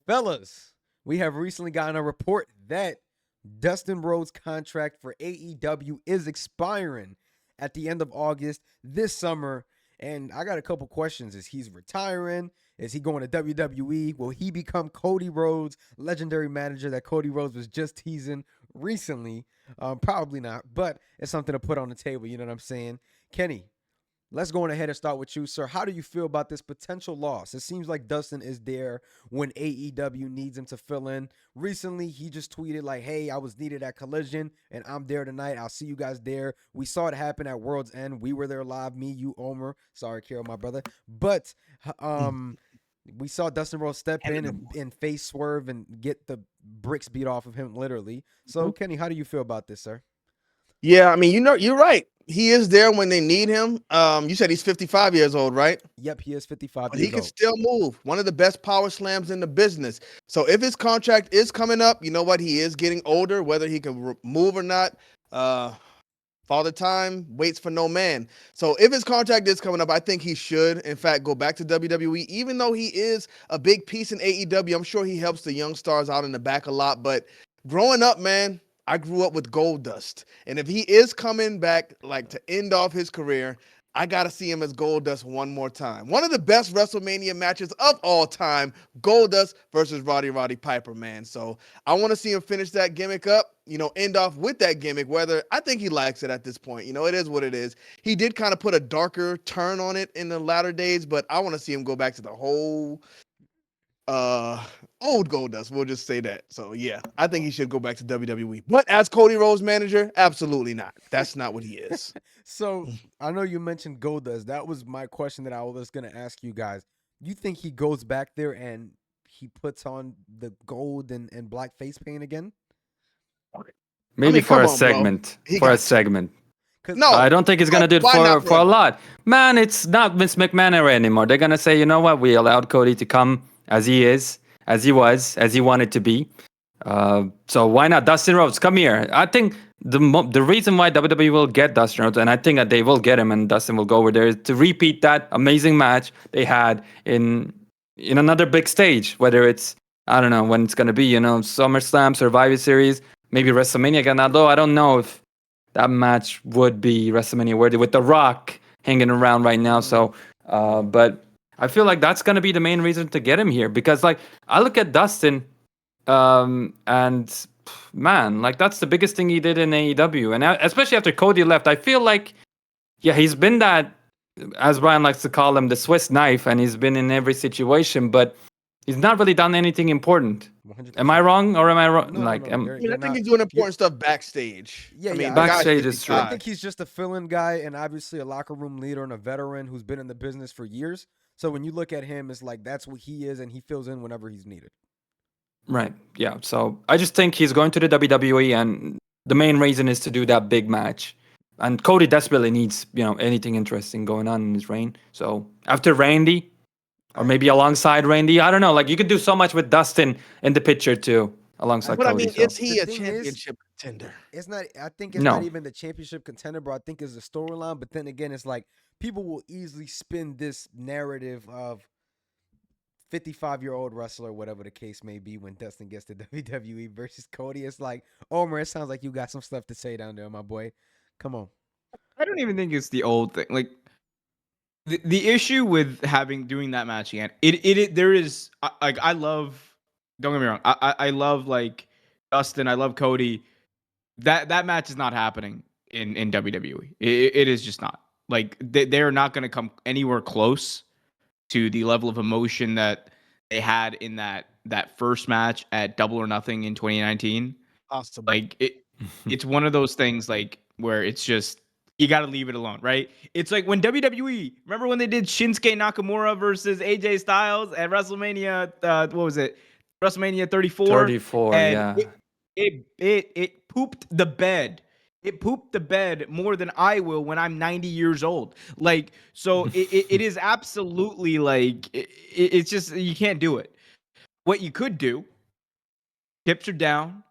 Fellas, we have recently gotten a report that Dustin Rhodes' contract for AEW is expiring at the end of August this summer. And I got a couple questions. Is he retiring? Is he going to WWE? Will he become Cody Rhodes, legendary manager that Cody Rhodes was just teasing recently? Probably not, but it's something to put on the table. You know what I'm saying? Kenny, let's go on ahead and start with you, sir. How do you feel about this potential loss? It seems like Dustin is there when AEW needs him to fill in. Recently, he just tweeted like, hey, I was needed at Collision, and I'm there tonight. I'll see you guys there. We saw it happen at World's End. We were there live, me, you, Omer. Sorry, Kirill, my brother. But we saw Dustin Rhodes step in and face swerve and get the bricks beat off of him, literally. So, Kenny, how do you feel about this, sir? Yeah, I mean, you're right. He is there when they need him. You said he's 55 years old, right? Yep, he is 55 But years he can old. still move. One of the best power slams in the business. So if his contract is coming up, you know what? He is getting older. Whether he can move or not, Father Time waits for no man. So if his contract is coming up, I think he should, in fact, go back to WWE. Even though he is a big piece in AEW, I'm sure he helps the young stars out in the back a lot. But growing up, man, I grew up with GOLDUST. And if he is coming back, like to end off his career, I got to see him as GOLDUST one more time. One of the best WrestleMania matches of all time, GOLDUST versus Roddy Piper, man. So I want to see him finish that gimmick up, end off with that gimmick, whether I think he likes it at this point. It is what it is. He did kind of put a darker turn on it in the latter days, but I want to see him go back to the whole old GOLDUST. We'll just say that. So yeah, I think he should go back to WWE. But as Cody Rhodes manager, absolutely not. That's not what he is. So I know you mentioned GOLDUST. That was my question that I was going to ask you guys. You think he goes back there and he puts on the gold and black face paint again? Maybe for a segment. A segment. No, I don't think he's gonna do it for a lot. Man, it's not Vince McMahon era anymore. They're gonna say, you know what? We allowed Cody to come as he is, as he was, as he wanted to be. So why not Dustin Rhodes? Come here. I think the reason why WWE will get Dustin Rhodes, and I think that they will get him, and Dustin will go over there, is to repeat that amazing match they had in another big stage. Whether it's, I don't know when it's gonna be, SummerSlam, Survivor Series, maybe WrestleMania again. Although I don't know if that match would be WrestleMania worthy with The Rock hanging around right now. So, but I feel like that's going to be the main reason to get him here. Because, like, I look at Dustin, and, man, like, that's the biggest thing he did in AEW. And especially after Cody left, I feel like, yeah, he's been that, as Brian likes to call him, the Swiss knife. And he's been in every situation. But he's not really done anything important. 100%. Am I wrong or am I wrong? No, I think he's doing important stuff backstage. Yeah, backstage is true. I think he's just a fill-in guy and obviously a locker room leader and a veteran who's been in the business for years. So when you look at him, it's like that's what he is, and he fills in whenever he's needed. Right. Yeah. So I just think he's going to the WWE, and the main reason is to do that big match. And Cody desperately needs, anything interesting going on in his reign. So after Randy, or maybe alongside Randy. I don't know. Like, you could do so much with Dustin in the picture, too, alongside Cody. But, I mean, is he a championship contender? It's not. I think it's not even the championship contender, bro. I think it's the storyline. But then again, it's like people will easily spin this narrative of 55-year-old wrestler, whatever the case may be, when Dustin gets to WWE versus Cody. It's like, Omer, it sounds like you got some stuff to say down there, my boy. Come on. I don't even think it's the old thing. Like, the issue with doing that match again, there is like, I love, don't get me wrong, I love like Dustin, I love Cody. That match is not happening in WWE. It is just not. Like, they're not going to come anywhere close to the level of emotion that they had in that first match at Double or Nothing in 2019. Awesome. Like, it's one of those things like where it's just, you got to leave it alone, right? It's like when WWE, remember when they did Shinsuke Nakamura versus AJ Styles at WrestleMania, what was it? WrestleMania 34? 34, and yeah. It pooped the bed. It pooped the bed more than I will when I'm 90 years old. Like, so it is absolutely like, it's just, you can't do it. What you could do, chips are down,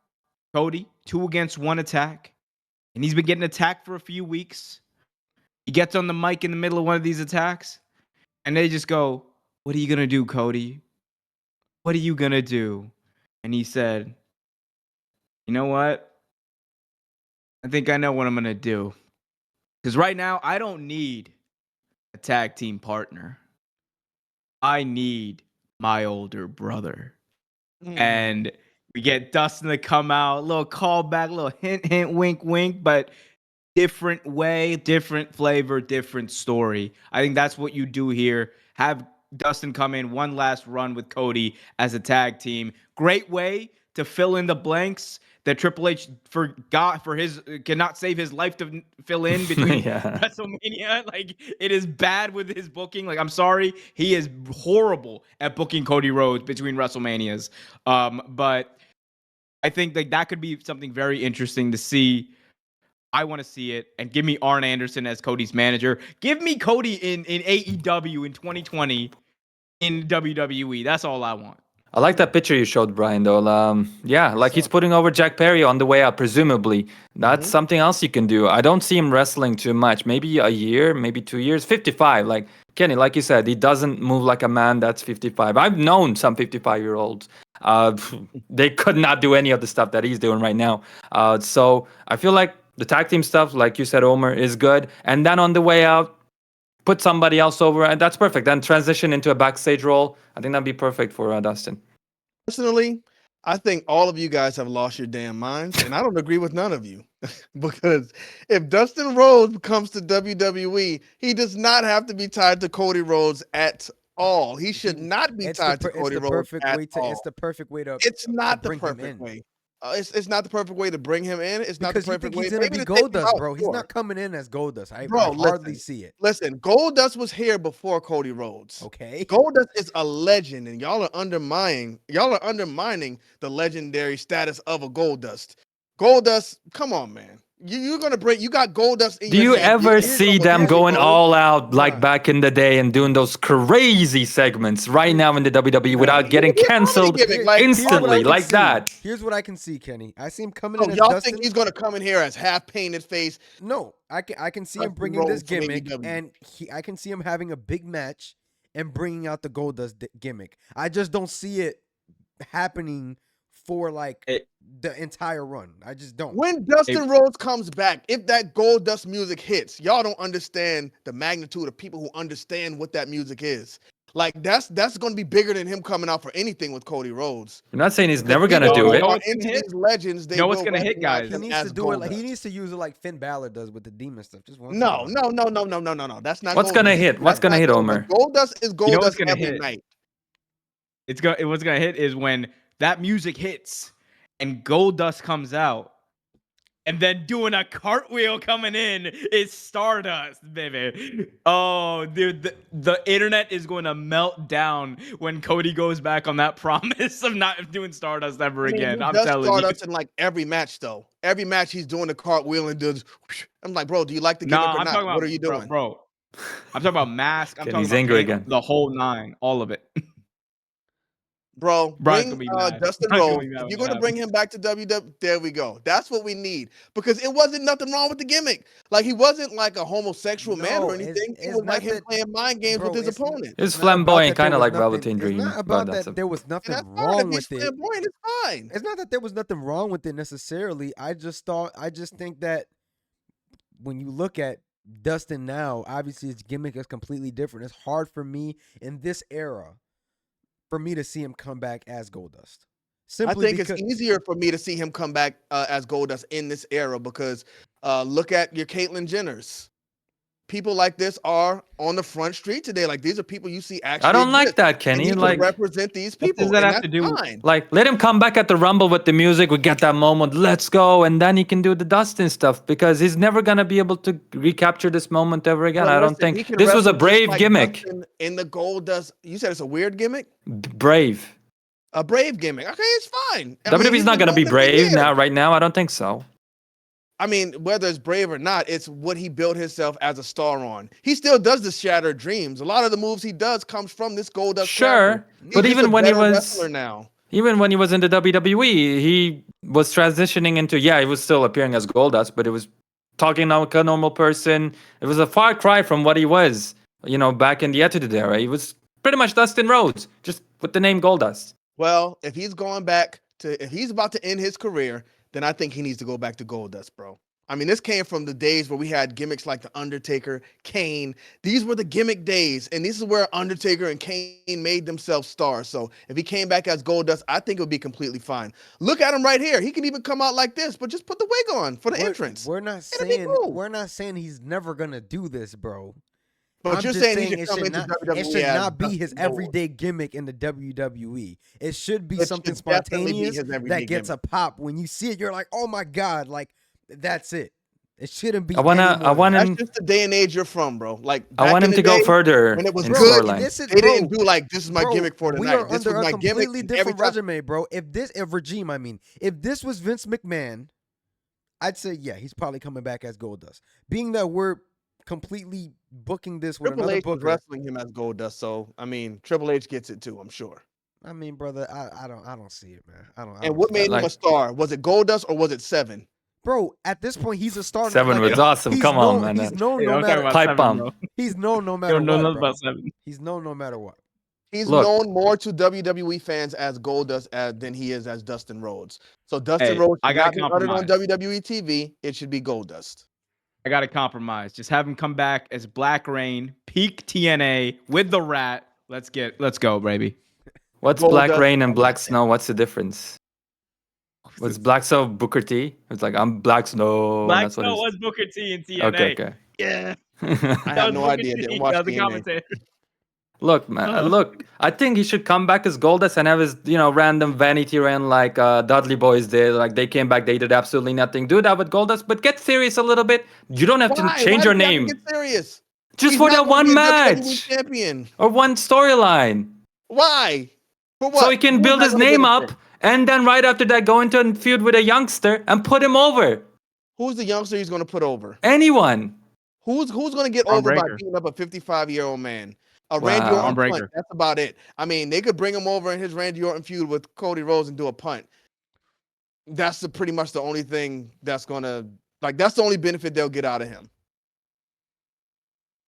Cody, 2 against 1 attack. And he's been getting attacked for a few weeks. He gets on the mic in the middle of one of these attacks. And they just go, what are you going to do, Cody? what are you gonna do? And he said, you know what? I think I know what I'm gonna do. Because right now, I don't need a tag team partner. I need my older brother. And we get Dustin to come out, a little callback, a little hint, hint, wink, wink, but different way, different flavor, different story. I think that's what you do here. Have Dustin come in, one last run with Cody as a tag team. Great way to fill in the blanks that Triple H forgot cannot save his life to fill in between WrestleMania. Like, it is bad with his booking. Like, I'm sorry, he is horrible at booking Cody Rhodes between WrestleManias. But I think like that could be something very interesting to see. I want to see it, and give me Arn Anderson as Cody's manager. Give me Cody in AEW in 2020 in WWE. That's all I want. I like that picture you showed, Brian, though. Yeah, like he's putting over Jack Perry on the way out, presumably. That's something else you can do. I don't see him wrestling too much. Maybe a year, maybe 2 years. 55, like Kenny, like you said, he doesn't move like a man that's 55. I've known some 55-year-olds. They could not do any of the stuff that he's doing right now. So I feel like the tag team stuff, like you said, Omer, is good. And then on the way out, put somebody else over, and that's perfect. Then transition into a backstage role. I think that'd be perfect for Dustin. Personally, I think all of you guys have lost your damn minds, and I don't agree with none of you. Because if Dustin Rhodes comes to WWE, he does not have to be tied to Cody Rhodes at all. He should not be tied to Cody Rhodes at all. It's the perfect way to. It's not the perfect way. It's not the perfect way to bring him in. It's not the perfect way. He's gonna be GOLDUST, bro. He's not coming in as GOLDUST. I hardly see it. Listen, GOLDUST was here before Cody Rhodes. Okay, GOLDUST is a legend, and y'all are undermining the legendary status of a GOLDUST. GOLDUST, come on, man. You're gonna break. You got GOLDUST. Do you ever see them going all out like back in the day and doing those crazy segments right now in the WWE without getting canceled instantly like that? Here's what I can see, Kenny. I see him coming in. Y'all think he's gonna come in here as half painted face? No, I can see him bringing this gimmick, and I can see him having a big match and bringing out the GOLDUST gimmick. I just don't see it happening for like the entire run. I just don't. When Dustin Rhodes comes back, if that GOLDUST music hits, y'all don't understand the magnitude of people who understand what that music is. Like that's going to be bigger than him coming out for anything with Cody Rhodes. I'm not saying he's never going to do it. Into these legends, they know what's going to hit, guys. He needs to do it. He needs to use it like Finn Balor does with the demon stuff. Just one. No. That's not. What's going to hit? What's going to hit, Omer? GOLDUST is GOLDUST every night. What's going to hit is when that music hits and GOLDUST comes out, and then doing a cartwheel coming in is Stardust, baby. Oh, dude, the internet is going to melt down when Cody goes back on that promise of not doing Stardust ever again. I'm telling you. Stardust in like every match, though. Every match he's doing the cartwheel and does. I'm like, bro, do you like the gimmick or not? What are you doing, bro? I'm talking about Mask. I'm talking about angry again. The whole nine, all of it. Bro, bring Dustin Rhodes. If you're going to bring him back to WWE, there we go. That's what we need. Because it wasn't nothing wrong with the gimmick. Like, he wasn't like a homosexual man or anything. It was like him playing mind games with his opponent. It's flamboyant, kind of like Velveteen Dream. It's not about that there was nothing wrong with it. It's fine. It's not that there was nothing wrong with it necessarily. I just think that when you look at Dustin now, obviously his gimmick is completely different. It's hard for me in this era for me to see him come back as GOLDUST. I think it's easier for me to see him come back as GOLDUST in this era because look at your Caitlyn Jenners. People like this are on the front street today. Like these are people you see actually. I don't like that, Kenny. Like represent these people. What does that have to do? Like let him come back at the Rumble with the music. We get that moment. Let's go, and then he can do the Dustin stuff because he's never gonna be able to recapture this moment ever again. I don't think this was a brave gimmick. In the GOLDUST, you said it's a weird gimmick. Brave. A brave gimmick. Okay, it's fine. WWE's not gonna be brave now. Right now, I don't think so. I mean, whether it's brave or not, it's what he built himself as a star on. He still does the Shattered Dreams. A lot of the moves he does comes from this GOLDUST. Sure, but even when he was even when he was in the WWE, he was transitioning into he was still appearing as GOLDUST, but it was talking like a normal person. It was a far cry from what he was, back in the Attitude Era. He was pretty much Dustin Rhodes, just with the name GOLDUST. Well, if he's about to end his career, then I think he needs to go back to GOLDUST, bro. I mean, this came from the days where we had gimmicks like The Undertaker, Kane. These were the gimmick days, and this is where Undertaker and Kane made themselves stars. So if he came back as GOLDUST, I think it would be completely fine. Look at him right here. He can even come out like this, but just put the wig on for the entrance. We're not saying he's never gonna do this, bro. But you're saying he should come into WWE. It should not be his everyday gimmick in the WWE. It should be something spontaneous that gets a pop. When you see it, you're like, oh my God, like that's it. It shouldn't be. I want him. That's just the day and age you're from, bro. Like I want him to go further. When it was good, they didn't do like this is my gimmick for tonight. We are under a completely different resume, bro. If this was Vince McMahon, I'd say yeah, he's probably coming back as GOLDUST. Being that we're completely booking this with Triple another H booker, wrestling him as GOLDUST. So I mean, Triple H gets it too. I'm sure. I mean, brother, I don't see it, man. I don't. And what made him a star? Was it GOLDUST or was it Seven? Bro, at this point, he's a star. 7 was awesome. Come on, man. He's known no matter pipe bomb. He's known no matter what. About 7. He's known no matter what. He's known more to WWE fans as GOLDUST than he is as Dustin Rhodes. So Dustin Rhodes got to be on WWE TV. It should be GOLDUST. I got to compromise. Just have him come back as Black Rain, peak TNA with the Rat. Let's go, baby. What's Black Rain and Black Snow? What's the difference? Was Black Snow Booker T? It's like I'm Black Snow. Black Snow was Booker T in TNA. Okay. Yeah. I have no idea. Didn't watch the commentator. Look, man. Look, I think he should come back as GOLDUST and have his, random vanity run like Dudley Boys did. Like they came back, they did absolutely nothing. Do that with GOLDUST, but get serious a little bit. You don't have to change your name. Get serious. Just for that one match. Champion. Or one storyline. Why? For what? So he can build his name up. And then right after that, go into a feud with a youngster and put him over. Who's the youngster he's going to put over? Anyone. Who's going to get over by beating up a 55-year-old man? Randy Orton punt. That's about it. I mean, they could bring him over in his Randy Orton feud with Cody Rhodes and do a punt. That's pretty much the only thing that's going to, that's the only benefit they'll get out of him.